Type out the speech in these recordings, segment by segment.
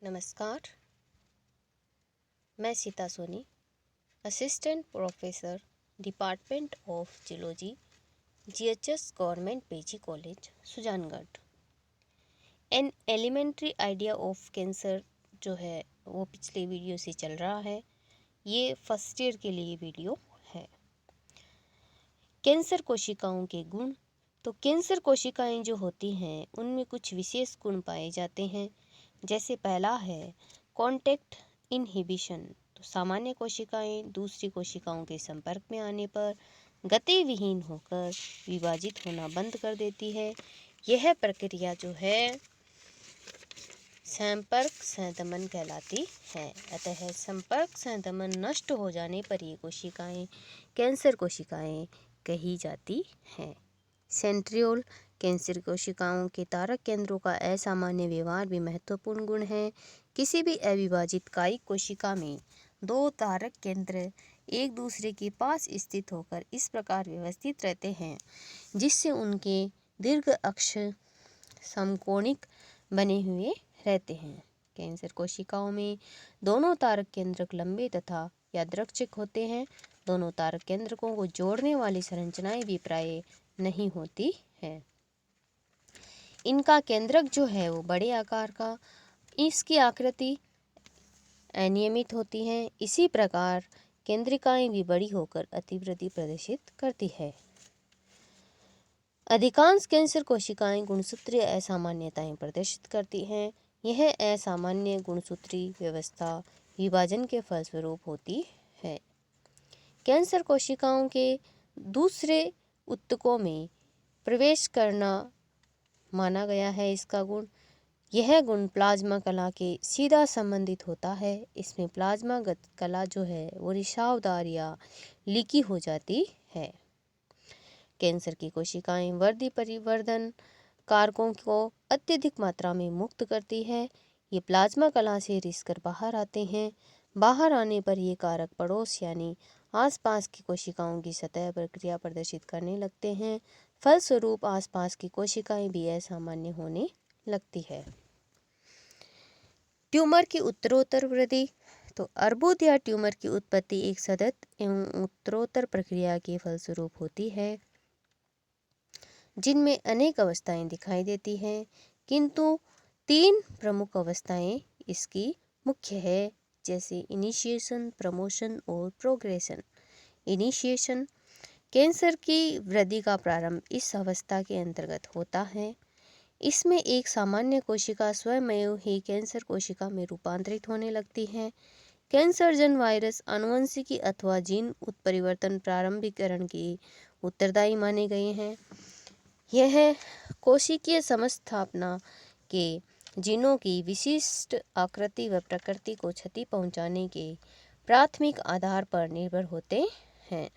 नमस्कार। मैं Sita Soni, assistant professor, department of geology, GHS government PG college, Sujangarh. An elementary idea of cancer जो है वो पिछले वीडियो से चल रहा है। ये फर्स्ट ईयर के लिए वीडियो है। कैंसर कोशिकाओं के गुण। तो कैंसर कोशिकाएं जो होती हैं उनमें कुछ विशेष गुण पाए जाते हैं। जैसे पहला है कॉन्टैक्ट इनहिबिशन। तो सामान्य कोशिकाएं दूसरी कोशिकाओं के संपर्क में आने पर गतिविहीन होकर विभाजित होना बंद कर देती है। यह प्रक्रिया जो है संपर्क संदमन कहलाती है। अतः संपर्क संदमन नष्ट हो जाने पर ये कोशिकाएं कैंसर कोशिकाएं कही जाती हैं। सेंट्रियोल। कैंसर कोशिकाओं के तारक केंद्रों का असामान्य व्यवहार भी महत्वपूर्ण गुण है। किसी भी अविभाजित कायिक कोशिका में दो तारक केंद्र एक दूसरे के पास स्थित होकर इस प्रकार व्यवस्थित रहते हैं जिससे उनके दीर्घ अक्ष समकोणिक बने हुए रहते हैं। कैंसर कोशिकाओं में दोनों तारक केंद्रक लंबे तथा यादृच्छिक होते हैं। दोनों तारक केंद्रकों को जोड़ने वाली संरचनाएं भी प्राय नहीं होती है। इनका केंद्रक जो है वो बड़े आकार का, इसकी आकृति अनियमित होती है। इसी प्रकार केंद्रिकाएं भी बड़ी होकर अतिवृद्धि प्रदर्शित करती है। अधिकांश कैंसर कोशिकाएं गुणसूत्रीय असामान्यताएं प्रदर्शित करती हैं। यह असामान्य गुणसूत्री व्यवस्था विभाजन के फलस्वरूप होती है। कैंसर कोशिकाओं के दूसरे ऊतकों में प्रवेश करना माना गया है इसका गुण। यह गुण प्लाज्मा कला के सीधा संबंधित होता है। इसमें प्लाज्मा कला जो है वो रिसावदार या लीकी हो जाती है। कैंसर की कोशिकाएं वर्दी परिवर्धन कारकों को अत्यधिक मात्रा में मुक्त करती है। ये प्लाज्मा कला से रिसकर बाहर आते हैं। बाहर आने पर ये कारक पड़ोस यानी आसपास की कोशिकाओं की सतह पर क्रिया प्रदर्शित करने लगते हैं। फलस्वरूप आसपास की कोशिकाएं भी असामान्य होने लगती है। ट्यूमर की उत्तरोत्तर वृद्धि। तो अर्बुद या ट्यूमर की उत्पत्ति एक सतत एवं उत्तरोत्तर प्रक्रिया के फलस्वरूप होती है जिनमें अनेक अवस्थाएं दिखाई देती हैं, किंतु 3 प्रमुख अवस्थाएं इसकी मुख्य है, जैसे इनिशिएशन, प्रमोशन और प्रोग्रेशन। इनिशिएशन। कैंसर की वृद्धि का प्रारंभ इस अवस्था के अंतर्गत होता है। इसमें एक सामान्य कोशिका स्वयं ही कैंसर कोशिका में रूपांतरित होने लगती है। कैंसर जन वायरस, आनुवंशिकी अथवा जीन उत्परिवर्तन प्रारंभिकरण की उत्तरदायी माने गए हैं। यह कोशिकीय समस्थापना के जीनों की विशिष्ट आकृति व प्रकृति को क्षति पहुंचाने के प्राथमिक आधार पर निर्भर होते हैं।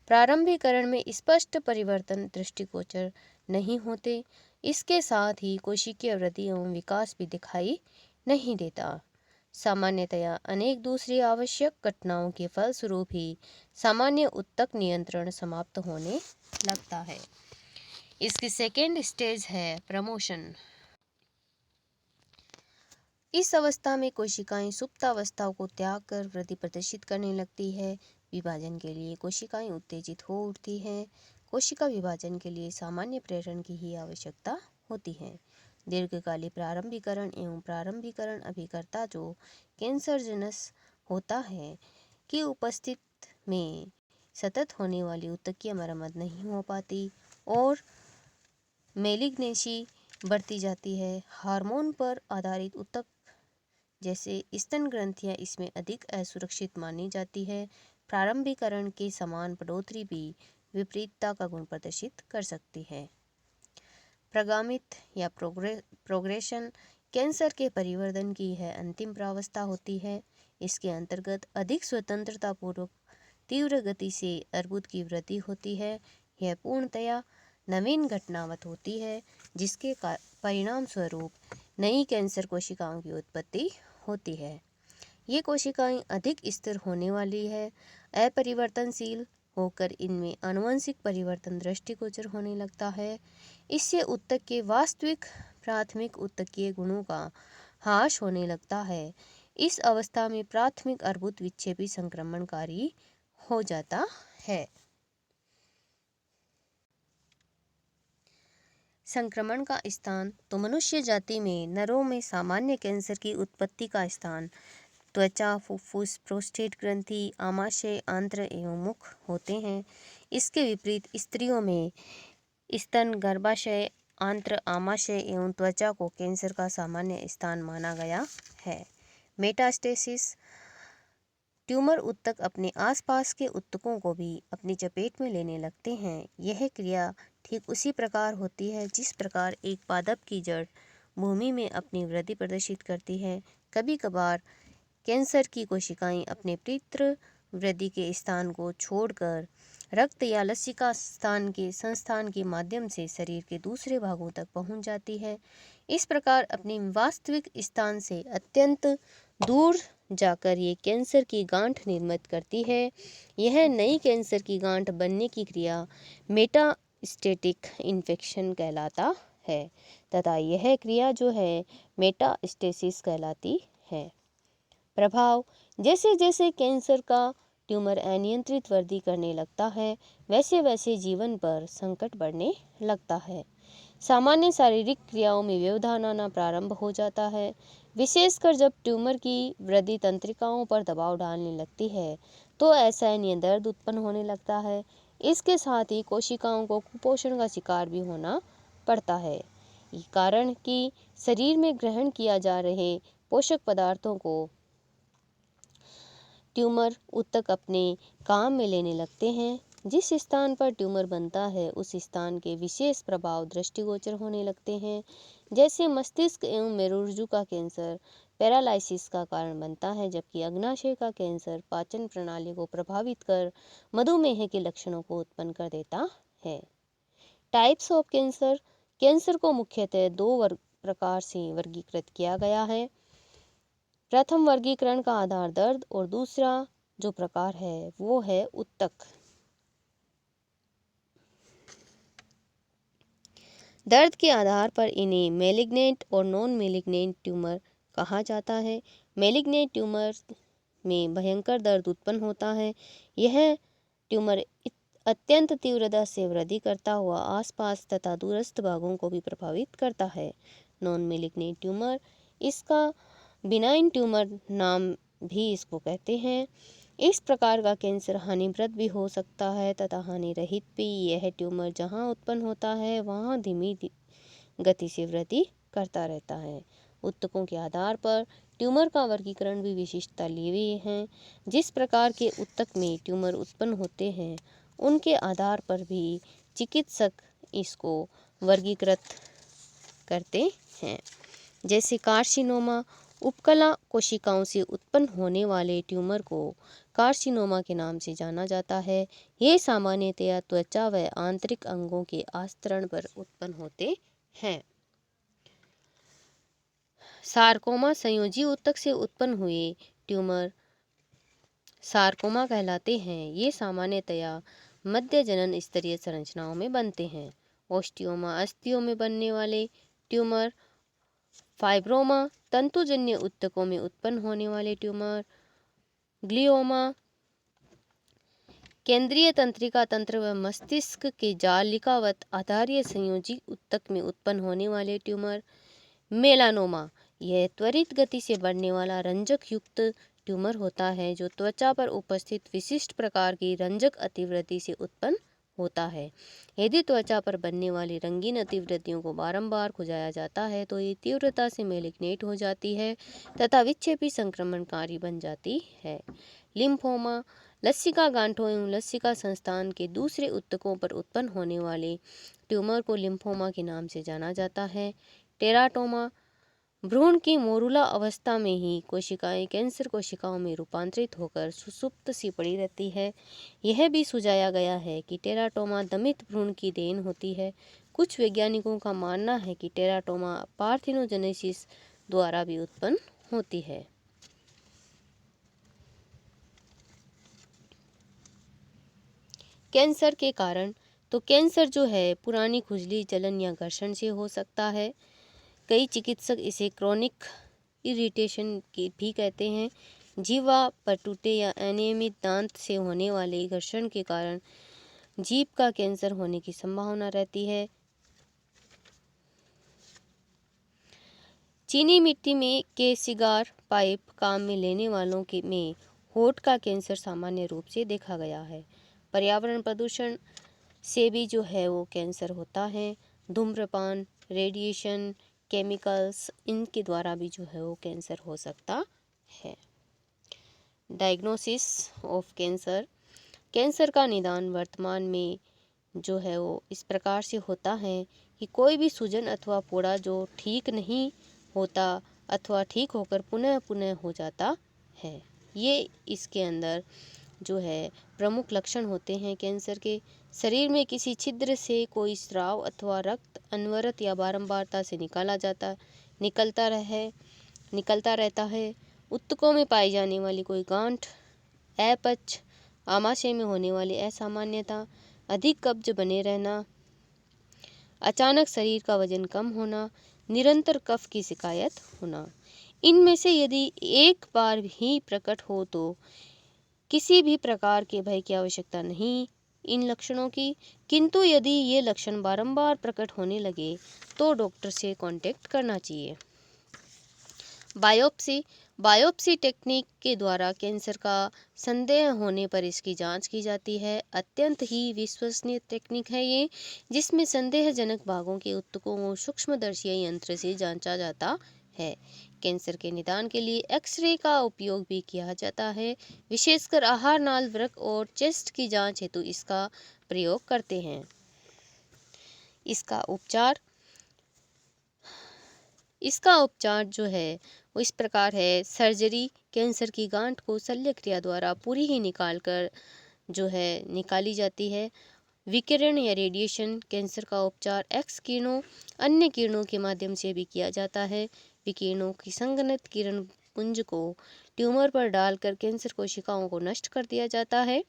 प्रारंभिकरण में स्पष्ट परिवर्तन दृष्टिगोचर नहीं होते। इसके साथ ही कोशिकीय वृद्धि एवं विकास भी दिखाई नहीं देता। सामान्यतया अनेक दूसरी आवश्यक घटनाओं के फलस्वरूप ही सामान्य ऊतक नियंत्रण समाप्त होने लगता है। इसकी सेकेंड स्टेज है प्रमोशन। इस अवस्था में कोशिकाएं सुप्तावस्था को त्याग कर वृद्धि प्रदर्शित करने लगती है। विभाजन के लिए कोशिकाएं उत्तेजित हो उठती हैं। कोशिका विभाजन के लिए सामान्य प्रेरण की ही आवश्यकता होती है। दीर्घकालिक प्रारंभिकरण एवं प्रारंभिकरण अभिकर्ता जो कैंसरजनस होता है की उपस्थित में सतत होने वाली ऊतकीय मरम्मत नहीं हो पाती और मेलिग्नेंसी बढ़ती जाती है। हार्मोन पर आधारित ऊतक जैसे स्तन ग्रंथियां इसमें अधिक असुरक्षित मानी जाती है। प्रारंभिकरण के समान बढ़ोतरी भी विपरीतता का गुण प्रदर्शित कर सकती है। प्रगामित या प्रोग्रेशन कैंसर के परिवर्धन की यह अंतिम प्रावस्था होती है। इसके अंतर्गत अधिक स्वतंत्रता पूर्वक तीव्र गति से अर्बुद की वृद्धि होती है। यह पूर्णतया नवीन घटनावत होती है जिसके परिणाम स्वरूप नई कैंसर कोशिकाओं की उत्पत्ति होती है। ये कोशिकाएं अधिक स्थिर होने वाली है, अपरिवर्तनशील होकर इनमें आनुवंशिक परिवर्तन दृष्टिगोचर होने लगता है। इससे ऊतक के वास्तविक प्राथमिक ऊतकीय गुणों का हाश होने लगता है। इस अवस्था में प्राथमिक अर्बुद विक्षेपी संक्रमणकारी हो जाता है। संक्रमण का स्थान तो मनुष्य जाति में नरों में सामान्य कैंसर की उत्पत्ति का स्थान त्वचा, फुफ्फुस, प्रोस्टेट ग्रंथि, आमाशय, आंत्र एवं मुख होते हैं। इसके विपरीत स्त्रियों में स्तन, गर्भाशय, आंत्र, आमाशय एवं त्वचा को कैंसर का सामान्य स्थान माना गया है। मेटास्टेसिस, ट्यूमर ऊतक अपने आसपास के ऊतकों को भी अपनी चपेट में लेने लगते हैं। यह क्रिया ठीक उसी प्रकार होती है जिस प्रकार एक पादप की जड़ भूमि में अपनी वृद्धि प्रदर्शित करती है। कभी कभार कैंसर की कोशिकाएं अपने पितृ वृद्धि के स्थान को छोड़कर रक्त या लसिका संस्थान के माध्यम से शरीर के दूसरे भागों तक पहुंच जाती है। इस प्रकार अपने वास्तविक स्थान से अत्यंत दूर जाकर ये कैंसर की गांठ निर्मित करती है। यह नई कैंसर की गांठ बनने की क्रिया मेटास्टेटिक इन्फेक्शन कहलाता है तथा यह क्रिया जो है मेटास्टेसिस कहलाती है। प्रभाव, जैसे जैसे कैंसर का ट्यूमर अनियंत्रित वृद्धि करने लगता है वैसे वैसे जीवन पर संकट बढ़ने लगता है। सामान्य शारीरिक क्रियाओं में व्यवधान आना प्रारंभ हो जाता है, विशेषकर जब ट्यूमर की वृद्धि तंत्रिकाओं पर दबाव डालने लगती है तो असहनीय दर्द उत्पन्न होने लगता है। इसके साथ ही कोशिकाओं को कुपोषण का शिकार भी होना पड़ता है, कारण कि शरीर में ग्रहण किया जा रहे पोषक पदार्थों को ट्यूमर ऊतक अपने काम में लेने लगते हैं। जिस स्थान पर ट्यूमर बनता है उस स्थान के विशेष प्रभाव दृष्टिगोचर होने लगते हैं, जैसे मस्तिष्क एवं मेरुरज्जु का कैंसर पैरालाइसिस का कारण बनता है, जबकि अग्नाशय का कैंसर पाचन प्रणाली को प्रभावित कर मधुमेह के लक्षणों को उत्पन्न कर देता है। टाइप्स ऑफ कैंसर, कैंसर को मुख्यतः दो प्रकार से वर्गीकृत किया गया है। प्रथम वर्गीकरण का आधार दर्द और दूसरा जो प्रकार है वो है ऊतक। दर्द के आधार पर इन्हें मैलिग्नेंट और नॉन मैलिग्नेंट ट्यूमर कहा जाता है। मैलिग्नेंट ट्यूमर में भयंकर दर्द उत्पन्न होता है। यह ट्यूमर अत्यंत तीव्रता से वृद्धि करता हुआ आसपास तथा दूरस्थ भागों को भी प्रभावित करता है। नॉन मैलिग्नेंट ट्यूमर, इसका बिनाइन ट्यूमर नाम भी इसको कहते हैं। इस प्रकार का कैंसर हानिप्रद भी हो सकता है तथा हानि रहित भी। यह ट्यूमर जहां उत्पन्न होता है वहां धीमी गति से वृद्धि करता रहता है। ऊतकों के आधार पर ट्यूमर का वर्गीकरण भी विशिष्टता लिए हुए हैं। जिस प्रकार के ऊतक में ट्यूमर उत्पन्न होते हैं उनके आधार पर भी चिकित्सक इसको वर्गीकृत करते हैं। जैसे कार्सिनोमा, उपकला कोशिकाओं से उत्पन्न होने वाले ट्यूमर को कार्सिनोमा के नाम से जाना जाता है। ये सामान्यतया त्वचा व आंतरिक अंगों के आस्तरण पर उत्पन्न होते हैं। सार्कोमा, संयोजी ऊतक से उत्पन्न हुए ट्यूमर सार्कोमा कहलाते हैं। ये सामान्यतया मध्य जनन स्तरीय संरचनाओं में बनते हैं। ओस्टियोमा, अस्थियों में बनने वाले ट्यूमर। फाइब्रोमा, तंतुजन्य ऊतकों में उत्पन्न होने वाले ट्यूमर। ग्लियोमा, केंद्रीय तंत्रिका तंत्र व मस्तिष्क के जालिकावत आधारीय संयोजी ऊतक में उत्पन्न होने वाले ट्यूमर। मेलानोमा, यह त्वरित गति से बढ़ने वाला रंजक युक्त ट्यूमर होता है जो त्वचा पर उपस्थित विशिष्ट प्रकार की रंजक अतिवृद्धि से उत्पन्न होता है। यदि त्वचा पर बनने वाली रंगीन अतिवृद्धियों को बारंबार खुजाया जाता है तो ये तीव्रता से मेलिग्नेट हो जाती है तथा विक्षेपी संक्रमणकारी बन जाती है। लिम्फोमा, लसिका गांठों एवं लसिका संस्थान के दूसरे ऊतकों पर उत्पन्न होने वाले ट्यूमर को लिम्फोमा के नाम से जाना जाता है। टेराटोमा, भ्रूण की मोरुला अवस्था में ही कोशिकाएं कैंसर कोशिकाओं में रूपांतरित होकर सुसुप्त सी पड़ी रहती है। यह भी सुझाया गया है कि टेराटोमा दमित भ्रूण की देन होती है। कुछ वैज्ञानिकों का मानना है कि टेराटोमा पार्थिनोजेनेसिस द्वारा भी उत्पन्न होती है। कैंसर के कारण, तो कैंसर जो है पुरानी खुजली, जलन या घर्षण से हो सकता है। कई चिकित्सक इसे क्रोनिक इरिटेशन की भी कहते हैं। जीवा पर टूटे या अनियमित दांत से होने वाले घर्षण के कारण जीभ का कैंसर होने की संभावना रहती है। चीनी मिट्टी में के सिगार पाइप काम में लेने वालों के में होठ का कैंसर सामान्य रूप से देखा गया है। पर्यावरण प्रदूषण से भी जो है वो कैंसर होता है। धूम्रपान, रेडिएशन, केमिकल्स, इनके द्वारा भी जो है वो कैंसर हो सकता है। Diagnosis of cancer. कैंसर का निदान वर्तमान में जो है वो इस प्रकार से होता है कि कोई भी सूजन अथवा फोड़ा जो ठीक नहीं होता अथवा ठीक होकर पुनः पुनः हो जाता है, ये इसके अंदर जो है प्रमुख लक्षण होते हैं कैंसर के। शरीर में किसी छिद्र से कोई स्राव अथवा रक्त अनवरत या बारंबारता से निकलता रहता है। ऊतकों में पाई जाने वाली कोई गांठ, अपच, आमाशय में होने वाली असामान्यता, अधिक कब्ज बने रहना, अचानक शरीर का वजन कम होना, निरंतर कफ की शिकायत होना। इनमें से यदि एक बार ही प्रकट हो तो किसी भी प्रकार के भय की आवश्यकता नहीं इन लक्षणों की, किंतु यदि ये लक्षण बारंबार प्रकट होने लगे तो डॉक्टर से कांटेक्ट करना चाहिए। बायोप्सी टेक्निक के द्वारा कैंसर का संदेह होने पर इसकी जांच की जाती है। अत्यंत ही विश्वसनीय टेक्निक है ये, जिसमें संदेहजनक भागों के ऊतकों को सूक्ष्मदर्शी यंत्र से जांचा जाता है। कैंसर के निदान के लिए एक्सरे का उपयोग भी किया जाता है। विशेषकर आहार नाल, वृक्क और चेस्ट की जांच हेतु इसका प्रयोग करते हैं। इसका उपचार जो है वो इस प्रकार है। सर्जरी, कैंसर की गांठ को शल्य क्रिया द्वारा पूरी ही निकाली जाती है। विकिरण या रेडिएशन, कैंसर का उपचार एक्स किरणों, अन्य किरणों के माध्यम से भी किया जाता है। विकिरणों की संघनित किरण पुंज को ट्यूमर पर डालकर कैंसर कोशिकाओं को नष्ट कर दिया जाता है।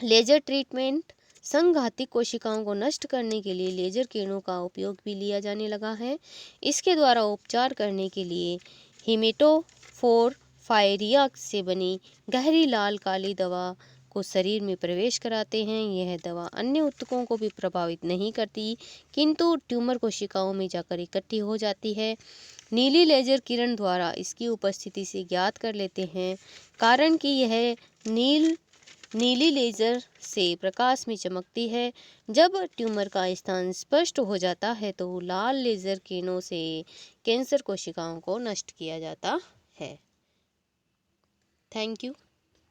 लेजर ट्रीटमेंट, संघाती कोशिकाओं को नष्ट करने के लिए लेजर किरणों का उपयोग भी लिया जाने लगा है। इसके द्वारा उपचार करने के लिए हेमेटोफोरफायरिया से बनी गहरी लाल काली दवा को शरीर में प्रवेश कराते हैं। यह दवा अन्य ऊतकों को भी प्रभावित नहीं करती, किंतु ट्यूमर कोशिकाओं में जाकर इकट्ठी हो जाती है। नीली लेजर किरण द्वारा इसकी उपस्थिति से ज्ञात कर लेते हैं, कारण कि यह नीली लेजर से प्रकाश में चमकती है। जब ट्यूमर का स्थान स्पष्ट हो जाता है तो लाल लेजर किरणों से कैंसर कोशिकाओं को नष्ट किया जाता है। Thank you.